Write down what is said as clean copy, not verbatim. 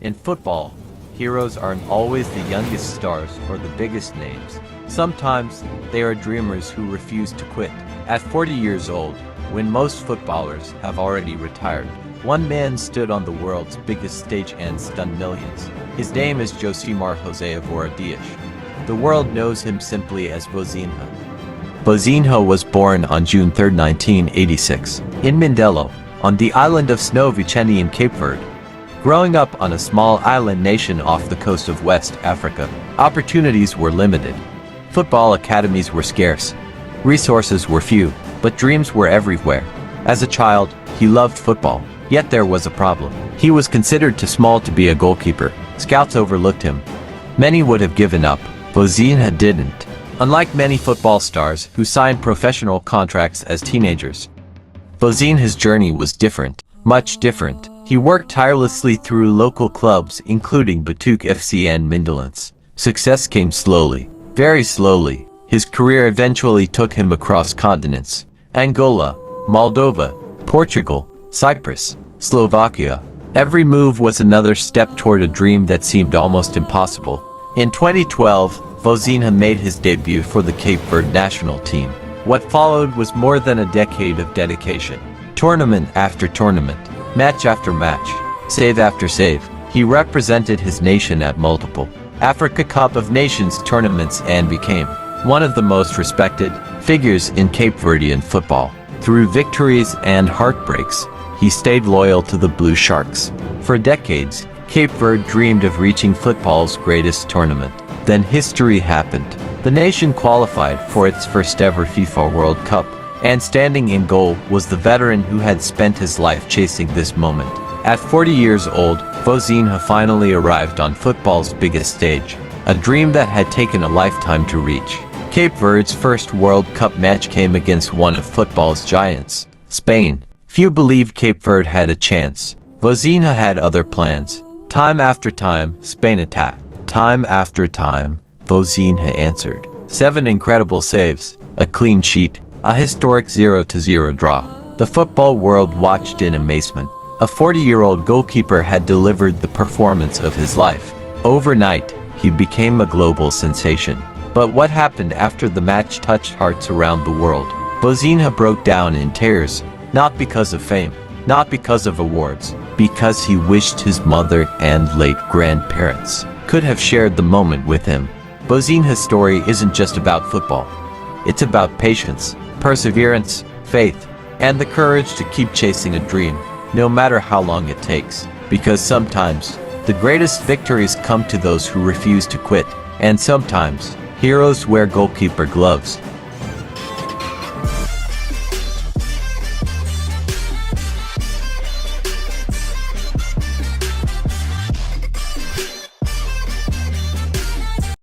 In football, heroes aren't always the youngest stars or the biggest names. Sometimes, they are dreamers who refuse to quit. At 40 years old, when most footballers have already retired, one man stood on the world's biggest stage and stunned millions. His name is Josimar Jose Voradias. The world knows him simply as Vozinha. Vozinha was born on June 3, 1986, in Mindelo, on the island of Snow Viceni in Cape Verde. Growing up on a small island nation off the coast of West Africa, opportunities were limited. Football academies were scarce. Resources were few, but dreams were everywhere. As a child, he loved football, yet there was a problem. He was considered too small to be a goalkeeper. Scouts overlooked him. Many would have given up. Vozinha didn't. Unlike many football stars who signed professional contracts as teenagers, Vozinha's journey was different, much different. He worked tirelessly through local clubs including Batuque FC and Mindelance. Success came slowly, very slowly. His career eventually took him across continents: Angola, Moldova, Portugal, Cyprus, Slovakia. Every move was another step toward a dream that seemed almost impossible. In 2012, Vozinha made his debut for the Cape Verde National Team. What followed was more than a decade of dedication. Tournament after tournament, match after match, save after save, he represented his nation at multiple Africa Cup of Nations tournaments and became one of the most respected figures in Cape Verdean football. Through victories and heartbreaks, he stayed loyal to the Blue Sharks. For decades, Cape Verde dreamed of reaching football's greatest tournament. Then history happened. The nation qualified for its first ever FIFA World Cup, and standing in goal was the veteran who had spent his life chasing this moment. At 40 years old, Vozinha finally arrived on football's biggest stage, a dream that had taken a lifetime to reach. Cape Verde's first World Cup match came against one of football's giants, Spain. Few believed Cape Verde had a chance. Vozinha had other plans. Time after time, Spain attacked. Time after time, Vozinha answered. 7 incredible saves, a clean sheet, a historic 0-0 draw. The football world watched in amazement. A 40-year-old goalkeeper had delivered the performance of his life. Overnight, he became a global sensation. But what happened after the match touched hearts around the world? Vozinha broke down in tears, not because of fame, not because of awards, because he wished his mother and late grandparents could have shared the moment with him. Vozinha's story isn't just about football. It's about patience, perseverance, faith, and the courage to keep chasing a dream, no matter how long it takes. Because sometimes, the greatest victories come to those who refuse to quit, and sometimes, heroes wear goalkeeper gloves.